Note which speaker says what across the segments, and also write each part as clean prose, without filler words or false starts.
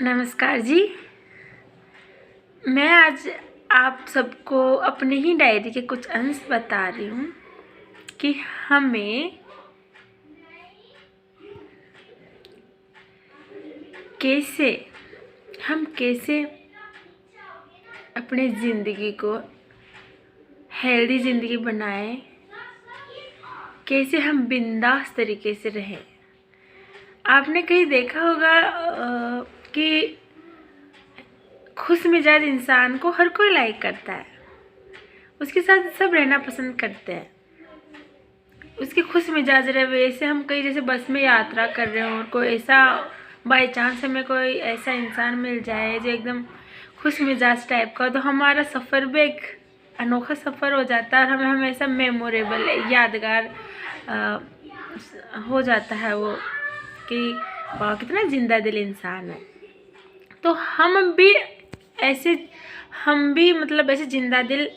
Speaker 1: नमस्कार जी। मैं आज आप सबको अपनी ही डायरी के कुछ अंश बता रही हूँ कि हमें कैसे अपनी ज़िंदगी को हेल्दी ज़िंदगी बनाएं, कैसे हम बिंदास तरीके से रहें। आपने कहीं देखा होगा कि खुश मिजाज इंसान को हर कोई लाइक करता है, उसके साथ सब रहना पसंद करते हैं। उसके खुश मिजाज रहे से हम कहीं जैसे बस में यात्रा कर रहे हो और कोई ऐसा बाई चांस हमें कोई ऐसा इंसान मिल जाए जो एकदम खुश मिजाज टाइप का, तो हमारा सफ़र भी एक अनोखा सफ़र हो जाता है और हमें हमेशा मेमोरेबल यादगार हो जाता है वो कि वाह कितना जिंदा दिल इंसान है। तो हम भी मतलब ऐसे जिंदा दिल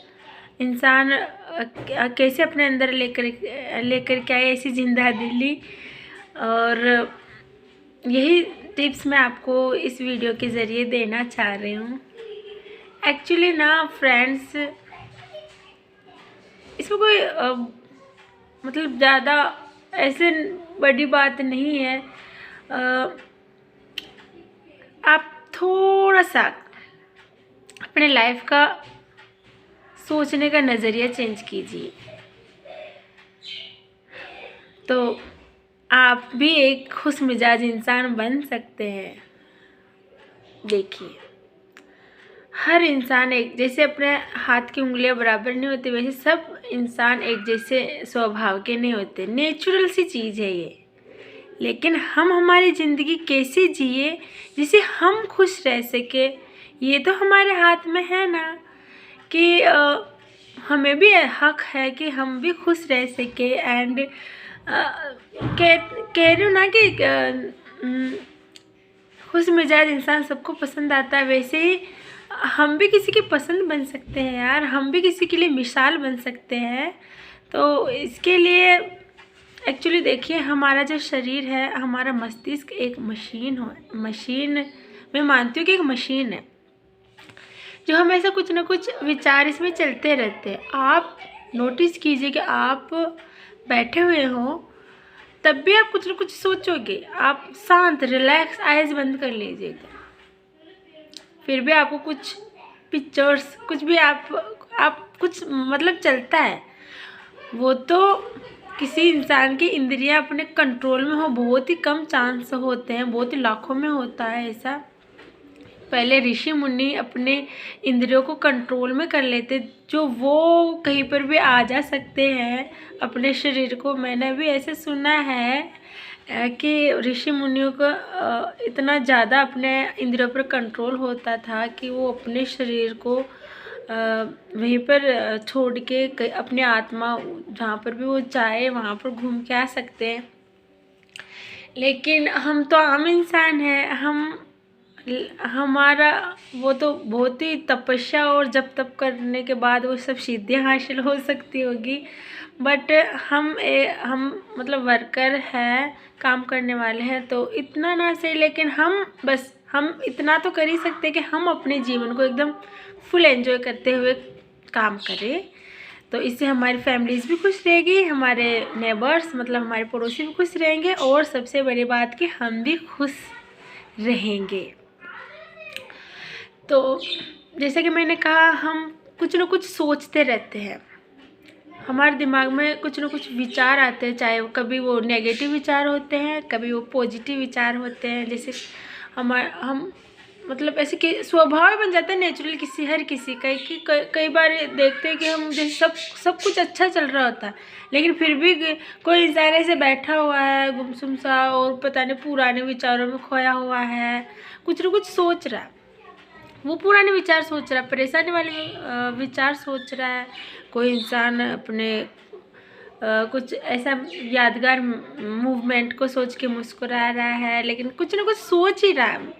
Speaker 1: इंसान कैसे अपने अंदर लेकर के आए ऐसी जिंदा दिली, और यही टिप्स मैं आपको इस वीडियो के ज़रिए देना चाह रही हूँ। एक्चुअली ना फ्रेंड्स, इसमें कोई मतलब ज़्यादा ऐसे बड़ी बात नहीं है। आप थोड़ा सा अपने लाइफ का सोचने का नज़रिया चेंज कीजिए तो आप भी एक खुश मिजाज इंसान बन सकते हैं। देखिए, हर इंसान एक जैसे, अपने हाथ की उंगलियां बराबर नहीं होती, वैसे सब इंसान एक जैसे स्वभाव के नहीं होते। नेचुरल सी चीज़ है ये। लेकिन हम हमारी ज़िंदगी कैसे जिए जिससे हम खुश रह सके, ये तो हमारे हाथ में है ना कि हमें भी हक है कि हम भी खुश रह सके। एंड कह रही हूँ ना कि खुश मिजाज इंसान सबको पसंद आता है, वैसे ही हम भी किसी की पसंद बन सकते हैं यार, हम भी किसी के लिए मिसाल बन सकते हैं। तो इसके लिए एक्चुअली देखिए, हमारा जो शरीर है, हमारा मस्तिष्क एक मशीन मैं मानती हूँ कि एक मशीन है जो हमेशा कुछ ना कुछ विचार इसमें चलते रहते हैं। आप नोटिस कीजिए कि आप बैठे हुए हो तब भी आप कुछ ना कुछ सोचोगे। आप शांत रिलैक्स आइज बंद कर लीजिएगा, फिर भी आपको कुछ पिक्चर्स कुछ भी आप कुछ मतलब चलता है। वो तो किसी इंसान की इंद्रियां अपने कंट्रोल में हो, बहुत ही कम चांस होते हैं, बहुत ही लाखों में होता है ऐसा। पहले ऋषि मुनि अपने इंद्रियों को कंट्रोल में कर लेते, जो वो कहीं पर भी आ जा सकते हैं अपने शरीर को। मैंने भी ऐसे सुना है कि ऋषि मुनियों को इतना ज़्यादा अपने इंद्रियों पर कंट्रोल होता था कि वो अपने शरीर को वहीं पर छोड़ के अपने आत्मा जहाँ पर भी वो चाहे वहाँ पर घूम के आ सकते हैं। लेकिन हम तो आम इंसान हैं, हमारा वो तो बहुत ही तपस्या और जप तप करने के बाद वो सब सिद्धियाँ हासिल हो सकती होगी। बट हम मतलब वर्कर हैं, काम करने वाले हैं, तो इतना ना सही, लेकिन हम इतना तो कर ही सकते हैं कि हम अपने जीवन को एकदम फुल एंजॉय करते हुए काम करें। तो इससे हमारी फैमिलीज़ भी खुश रहेगी, हमारे नेबर्स मतलब हमारे पड़ोसी भी खुश रहेंगे, और सबसे बड़ी बात कि हम भी खुश रहेंगे। तो जैसे कि मैंने कहा, हम कुछ ना कुछ सोचते रहते हैं, हमारे दिमाग में कुछ ना कुछ विचार आते हैं, चाहे वो कभी वो नेगेटिव विचार होते हैं, कभी वो पॉजिटिव विचार होते हैं। जैसे हम मतलब ऐसे कि स्वभाव बन जाता है नेचुरल हर किसी का कि कई बार देखते हैं कि हम जैसे सब कुछ अच्छा चल रहा होता है, लेकिन फिर भी कोई इंसान ऐसे बैठा हुआ है गुमसुम सा और पता नहीं पुराने विचारों में खोया हुआ है, कुछ ना कुछ सोच रहा है, वो पुराने विचार सोच रहा है, परेशानी वाले विचार सोच रहा है। कोई इंसान अपने कुछ ऐसा यादगार मूवमेंट को सोच के मुस्कुरा रहा है, लेकिन कुछ ना कुछ सोच ही रहा है।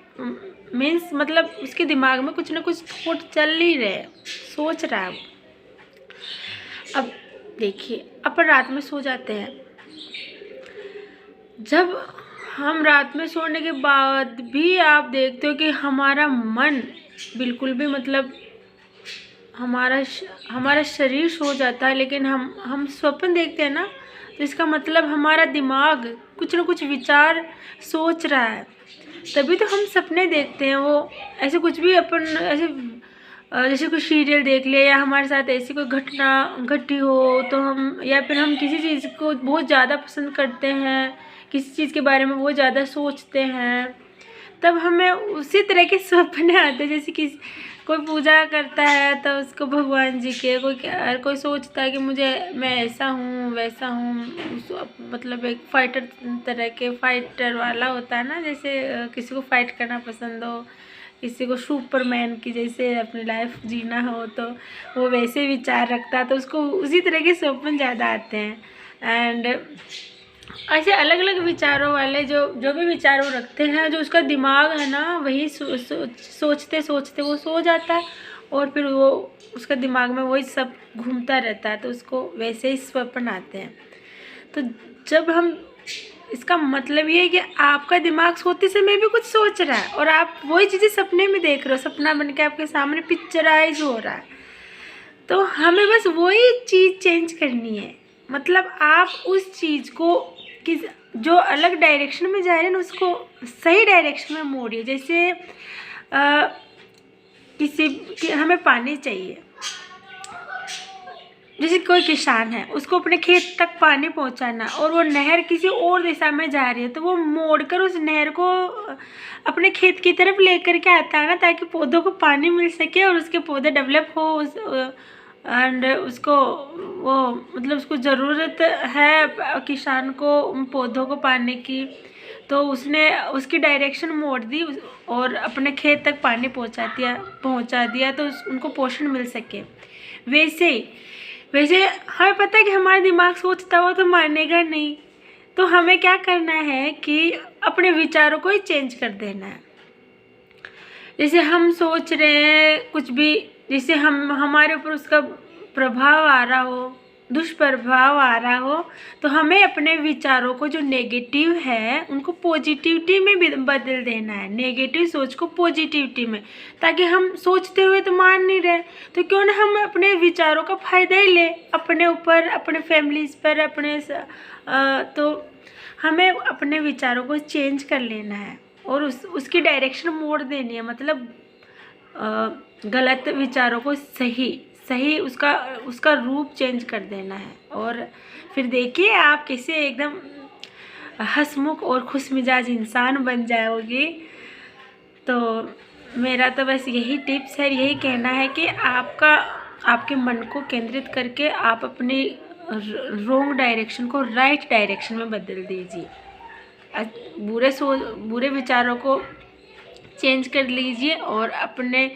Speaker 1: मीन्स मतलब उसके दिमाग में कुछ ना कुछ थॉट चल ही रहे, सोच रहा है। अब देखिए, अपन रात में सो जाते हैं, जब हम रात में सोने के बाद भी आप देखते हो कि हमारा मन बिल्कुल भी मतलब हमारा शरीर सो जाता है, लेकिन हम स्वप्न देखते हैं ना, तो इसका मतलब हमारा दिमाग कुछ ना कुछ विचार सोच रहा है, तभी तो हम सपने देखते हैं। वो ऐसे कुछ भी अपन ऐसे जैसे कोई सीरियल देख ले या हमारे साथ ऐसी कोई घटना घटी हो तो हम, या फिर हम किसी चीज़ को बहुत ज़्यादा पसंद करते हैं, किसी चीज़ के बारे में बहुत ज़्यादा सोचते हैं, तब हमें उसी तरह के सपने आते हैं। जैसे कि कोई पूजा करता है तो उसको भगवान जी के, कोई सोचता है कि मैं ऐसा हूँ वैसा हूँ, मतलब एक फाइटर तरह के फाइटर वाला होता है ना, जैसे किसी को फाइट करना पसंद हो, किसी को सुपरमैन की जैसे अपनी लाइफ जीना हो, तो वो वैसे विचार रखता है, तो उसको उसी तरह के सपने ज़्यादा आते हैं। एंड ऐसे अलग अलग विचारों वाले जो भी विचार वो रखते हैं, जो उसका दिमाग है ना, वही सोचते सोचते वो सो जाता है, और फिर वो उसका दिमाग में वही सब घूमता रहता है, तो उसको वैसे ही स्वप्न आते हैं। तो जब हम, इसका मतलब ये है कि आपका दिमाग सोते समय भी कुछ सोच रहा है और आप वही चीज़ें सपने में देख रहे हो, सपना बन के आपके सामने पिक्चराइज हो रहा है। तो हमें बस वही चीज़ चेंज करनी है, मतलब आप उस चीज़ को किस जो अलग डायरेक्शन में जा रहे हैं ना, उसको सही डायरेक्शन में मोड़िए। जैसे हमें पानी चाहिए, जैसे कोई किसान है, उसको अपने खेत तक पानी पहुंचाना, और वो नहर किसी और दिशा में जा रही है, तो वो मोड़कर उस नहर को अपने खेत की तरफ लेकर के आता है ना, ताकि पौधों को पानी मिल सके और उसके पौधे डेवलप हो। एंड उसको वो मतलब उसको ज़रूरत है किसान को उन पौधों को पाने की, तो उसने उसकी डायरेक्शन मोड़ दी और अपने खेत तक पानी पहुंचा दिया तो उनको पोषण मिल सके। वैसे हमें पता है कि हमारा दिमाग सोचता हो तो मानेगा नहीं, तो हमें क्या करना है कि अपने विचारों को ही चेंज कर देना है। जैसे हम सोच रहे हैं कुछ भी, जैसे हमारे ऊपर उसका प्रभाव आ रहा हो, दुष्प्रभाव आ रहा हो, तो हमें अपने विचारों को जो नेगेटिव है उनको पॉजिटिविटी में बदल देना है, नेगेटिव सोच को पॉजिटिविटी में, ताकि हम सोचते हुए तो मान नहीं रहे, तो क्यों ना हम अपने विचारों का फ़ायदा ही ले अपने ऊपर, अपने फैमिलीज पर, तो हमें अपने विचारों को चेंज कर लेना है और उसकी डायरेक्शन मोड़ देनी है, मतलब गलत विचारों को सही उसका रूप चेंज कर देना है। और फिर देखिए आप कैसे एकदम हंसमुख और खुशमिजाज इंसान बन जाओगे। तो मेरा तो बस यही टिप्स है, यही कहना है कि आपके मन को केंद्रित करके आप अपनी रॉन्ग डायरेक्शन को राइट डायरेक्शन में बदल दीजिए, बुरे विचारों को चेंज कर लीजिए और अपने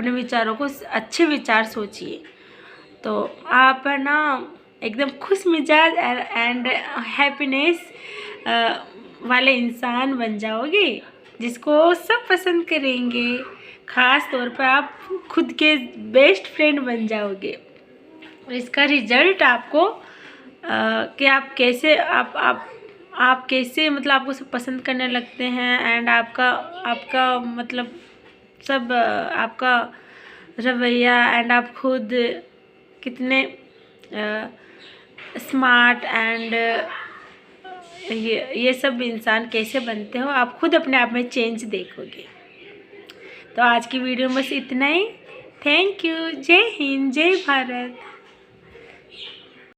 Speaker 1: विचारों को अच्छे विचार सोचिए, तो आप है ना एकदम खुश मिजाज एंड हैप्पीनेस वाले इंसान बन जाओगे, जिसको सब पसंद करेंगे। ख़ास तौर पर आप खुद के बेस्ट फ्रेंड बन जाओगे। और इसका रिजल्ट आपको कि आप कैसे मतलब आपको सब पसंद करने लगते हैं, एंड आपका मतलब सब आपका रवैया, एंड आप खुद कितने स्मार्ट एंड ये सब इंसान कैसे बनते हो, आप खुद अपने आप में चेंज देखोगे। तो आज की वीडियो में बस इतना ही। Thank you. जय हिंद, जय भारत।